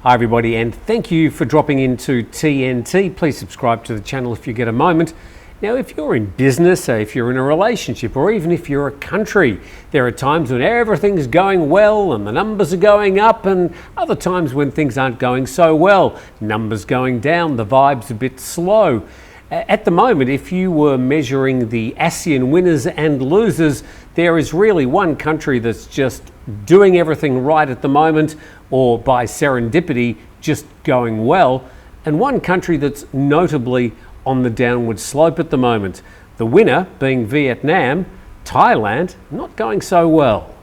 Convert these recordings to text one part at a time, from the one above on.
Hi everybody, and thank you for dropping into TNT. Please subscribe to the channel if you get a moment. Now, if you're in business, if you're in a relationship, or even if you're a country, there are times when everything's going well and the numbers are going up, and other times when things aren't going so well. Numbers going down, the vibe's a bit slow. At the moment, if you were measuring the ASEAN winners and losers, there is really one country that's just doing everything right at the moment, or by serendipity, just going well, and one country that's notably on the downward slope at the moment. The winner being Vietnam, Thailand not going so well.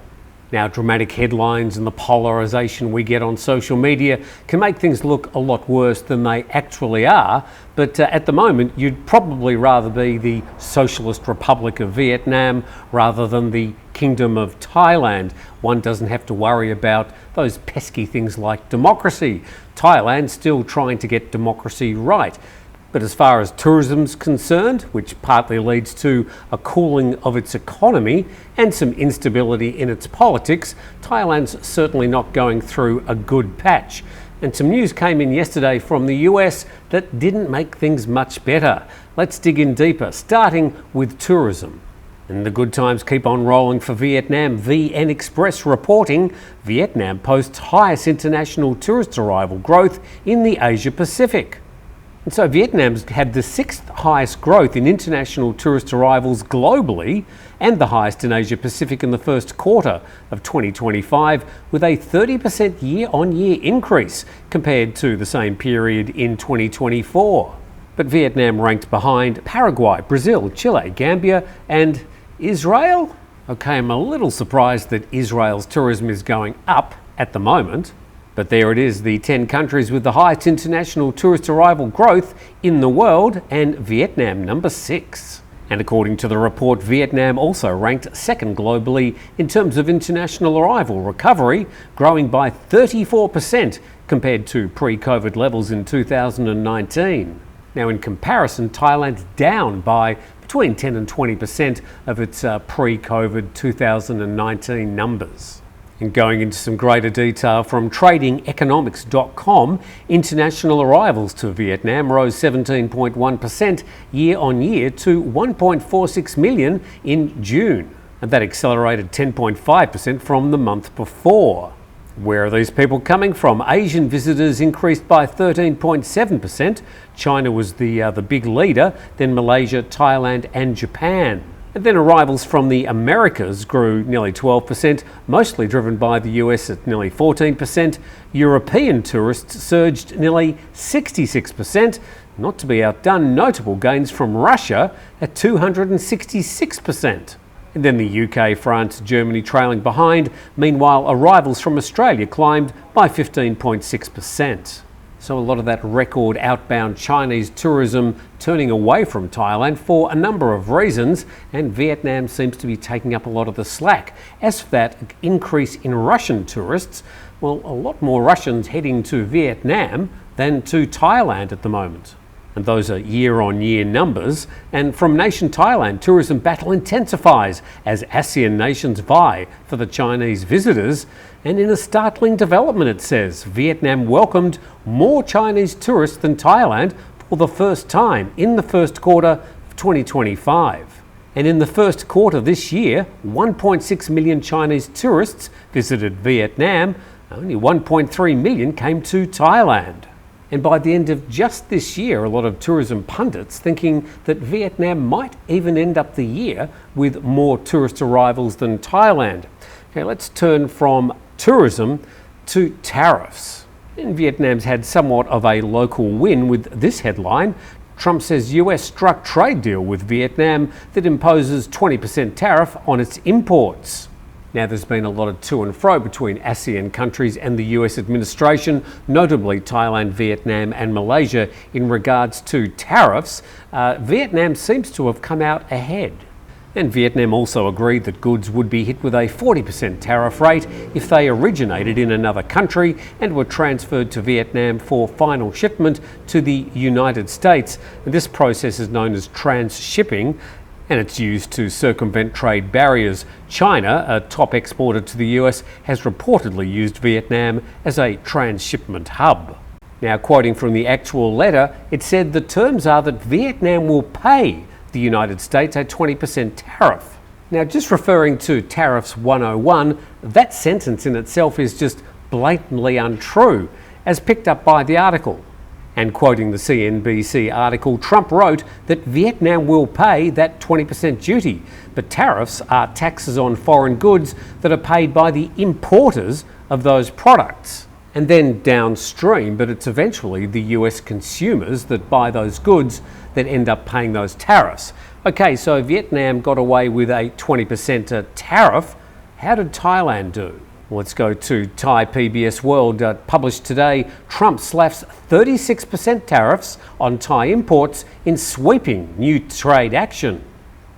Now, dramatic headlines and the polarisation we get on social media can make things look a lot worse than they actually are, but at the moment you'd probably rather be the Socialist Republic of Vietnam rather than the Kingdom of Thailand. One doesn't have to worry about those pesky things like democracy. Thailand's still trying to get democracy right. But as far as tourism's concerned, which partly leads to a cooling of its economy and some instability in its politics, Thailand's certainly not going through a good patch. And some news came in yesterday from the US that didn't make things much better. Let's dig in deeper, starting with tourism. And the good times keep on rolling for Vietnam. VN Express reporting Vietnam posts highest international tourist arrival growth in the Asia Pacific. And so Vietnam's had the 6th highest growth in international tourist arrivals globally and the highest in Asia Pacific in the first quarter of 2025, with a 30% year-on-year increase compared to the same period in 2024. But Vietnam ranked behind Paraguay, Brazil, Chile, Gambia and Israel? Okay, I'm a little surprised that Israel's tourism is going up at the moment. But there it is, the 10 countries with the highest international tourist arrival growth in the world, and Vietnam number 6. And according to the report, Vietnam also ranked 2nd globally in terms of international arrival recovery, growing by 34% compared to pre-COVID levels in 2019. Now, in comparison, Thailand's down by between 10 and 20% of its pre-COVID 2019 numbers. And going into some greater detail from tradingeconomics.com, international arrivals to Vietnam rose 17.1% year on year to 1.46 million in June. And that accelerated 10.5% from the month before. Where are these people coming from? Asian visitors increased by 13.7%. China was the big leader, then Malaysia, Thailand and Japan. And then arrivals from the Americas grew nearly 12%, mostly driven by the US at nearly 14%. European tourists surged nearly 66%, not to be outdone, notable gains from Russia at 266%. And then the UK, France, Germany trailing behind. Meanwhile, arrivals from Australia climbed by 15.6%. So a lot of that record outbound Chinese tourism turning away from Thailand for a number of reasons, and Vietnam seems to be taking up a lot of the slack. As for that increase in Russian tourists, well, a lot more Russians heading to Vietnam than to Thailand at the moment. And those are year-on-year numbers. And from nation Thailand, tourism battle intensifies as ASEAN nations vie for the Chinese visitors. And in a startling development, it says, Vietnam welcomed more Chinese tourists than Thailand for the first time in the first quarter of 2025. And in the first quarter this year, 1.6 million Chinese tourists visited Vietnam. Only 1.3 million came to Thailand. And by the end of just this year, a lot of tourism pundits thinking that Vietnam might even end up the year with more tourist arrivals than Thailand. Okay, let's turn from tourism to tariffs. And Vietnam's had somewhat of a local win with this headline. Trump says US struck trade deal with Vietnam that imposes 20% tariff on its imports. Now, there's been a lot of to and fro between ASEAN countries and the US administration, notably Thailand, Vietnam and Malaysia, in regards to tariffs. Vietnam seems to have come out ahead. And Vietnam also agreed that goods would be hit with a 40% tariff rate if they originated in another country and were transferred to Vietnam for final shipment to the United States. And this process is known as transshipping. and it's used to circumvent trade barriers. China, a top exporter to the US, has reportedly used Vietnam as a transshipment hub. Now, quoting from the actual letter, it said the terms are that Vietnam will pay the United States a 20% tariff. Now, just referring to Tariffs 101, that sentence in itself is just blatantly untrue, as picked up by the article. And quoting the CNBC article, Trump wrote that Vietnam will pay that 20% duty, but tariffs are taxes on foreign goods that are paid by the importers of those products. And then downstream, but it's eventually the US consumers that buy those goods that end up paying those tariffs. Okay, so Vietnam got away with a 20% tariff. How did Thailand do? Let's go to Thai PBS World, published today. Trump slaps 36% tariffs on Thai imports in sweeping new trade action.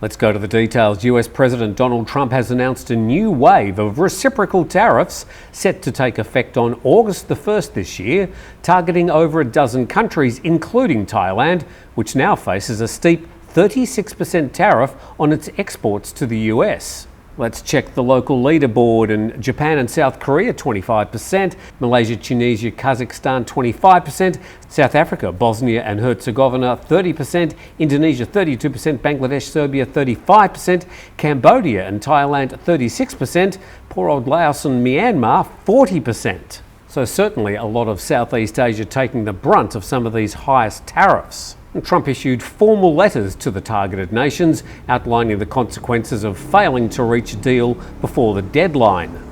Let's go to the details. US President Donald Trump has announced a new wave of reciprocal tariffs set to take effect on August the 1st this year, targeting over a dozen countries, including Thailand, which now faces a steep 36% tariff on its exports to the US. Let's check the local leaderboard. In Japan and South Korea, 25%, Malaysia, Tunisia, Kazakhstan, 25%, South Africa, Bosnia and Herzegovina, 30%, Indonesia, 32%, Bangladesh, Serbia, 35%, Cambodia and Thailand, 36%, poor old Laos and Myanmar, 40%. So certainly a lot of Southeast Asia taking the brunt of some of these highest tariffs. And Trump issued formal letters to the targeted nations outlining the consequences of failing to reach a deal before the deadline.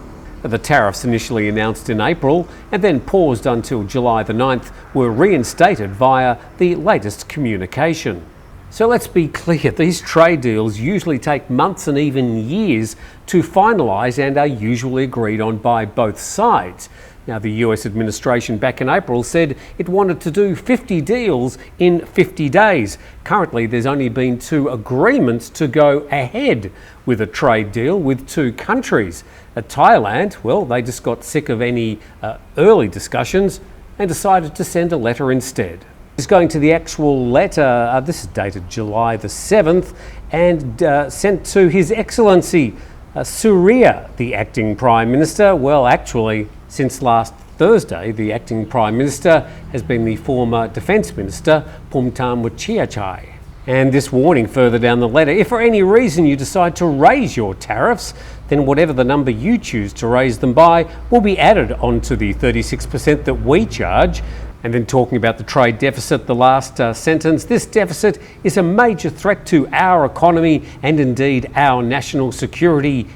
The tariffs, initially announced in April and then paused until July the 9th, were reinstated via the latest communication. So let's be clear, these trade deals usually take months and even years to finalise and are usually agreed on by both sides. Now, the US administration back in April said it wanted to do 50 deals in 50 days. Currently, there's only been 2 agreements to go ahead with a trade deal with 2 countries. Thailand, well, they just got sick of any early discussions and decided to send a letter instead. It's going to the actual letter. This is dated July the 7th and sent to His Excellency Surya, the acting Prime Minister. Well, actually, since last Thursday, the acting Prime Minister has been the former Defence Minister, Phumtham Wechayachai. And this warning further down the letter: if for any reason you decide to raise your tariffs, then whatever the number you choose to raise them by will be added onto the 36% that we charge. And then talking about the trade deficit, the last sentence: this deficit is a major threat to our economy and indeed our national security!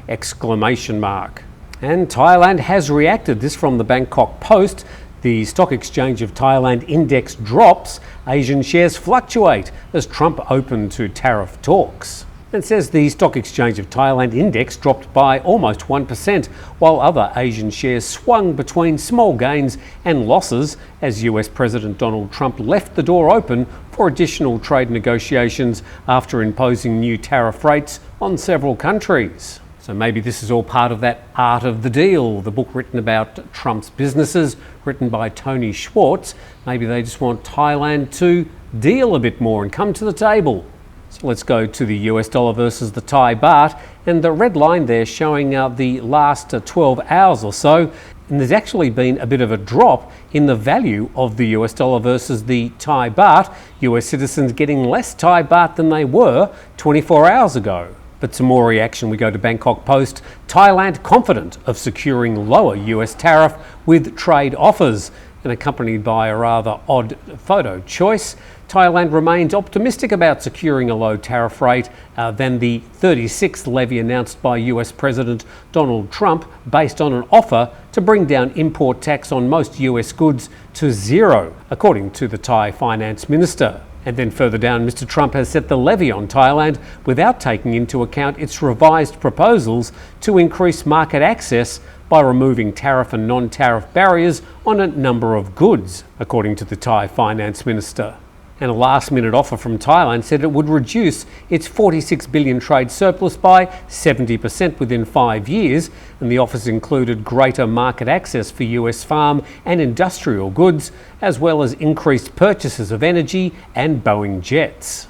And Thailand has reacted. This from the Bangkok Post. The stock exchange of Thailand index drops. Asian shares fluctuate as Trump opened to tariff talks. It says the stock exchange of Thailand index dropped by almost 1%, while other Asian shares swung between small gains and losses as US President Donald Trump left the door open for additional trade negotiations after imposing new tariff rates on several countries. So maybe this is all part of that Art of the Deal, the book written about Trump's businesses, written by Tony Schwartz. Maybe they just want Thailand to deal a bit more and come to the table. So let's go to the US dollar versus the Thai baht, and the red line there showing the last 12 hours or so. And there's actually been a bit of a drop in the value of the US dollar versus the Thai baht. US citizens getting less Thai baht than they were 24 hours ago. But some more reaction. We go to Bangkok Post. Thailand confident of securing lower US tariff with trade offers. And accompanied by a rather odd photo choice, Thailand remains optimistic about securing a low tariff rate than the 36th levy announced by US President Donald Trump, based on an offer to bring down import tax on most US goods to 0, according to the Thai finance minister. And then further down, Mr. Trump has set the levy on Thailand without taking into account its revised proposals to increase market access by removing tariff and non-tariff barriers on a number of goods, according to the Thai finance minister. And a last-minute offer from Thailand said it would reduce its $46 billion trade surplus by 70% within 5 years, and the offers included greater market access for US farm and industrial goods, as well as increased purchases of energy and Boeing jets.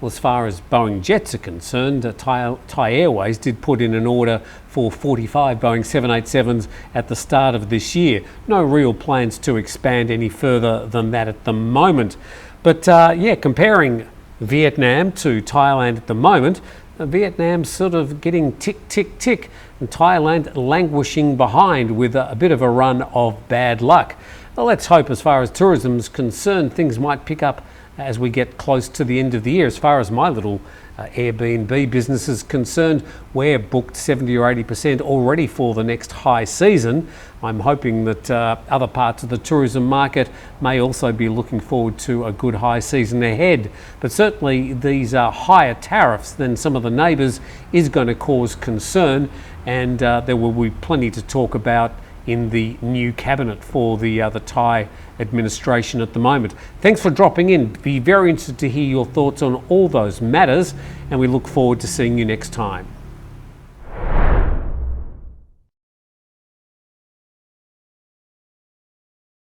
Well, as far as Boeing jets are concerned, Thai Airways did put in an order for 45 Boeing 787s at the start of this year. No real plans to expand any further than that at the moment. But comparing Vietnam to Thailand at the moment, Vietnam's sort of getting tick, tick, tick, and Thailand languishing behind with a bit of a run of bad luck. Well, let's hope as far as tourism is concerned, things might pick up as we get close to the end of the year. As far as my little Airbnb business is concerned, we're booked 70 or 80% already for the next high season. I'm hoping that other parts of the tourism market may also be looking forward to a good high season ahead. But certainly these higher tariffs than some of the neighbours is going to cause concern, and there will be plenty to talk about in the new cabinet for the Thai administration at the moment. Thanks for dropping in. Be very interested to hear your thoughts on all those matters, and we look forward to seeing you next time.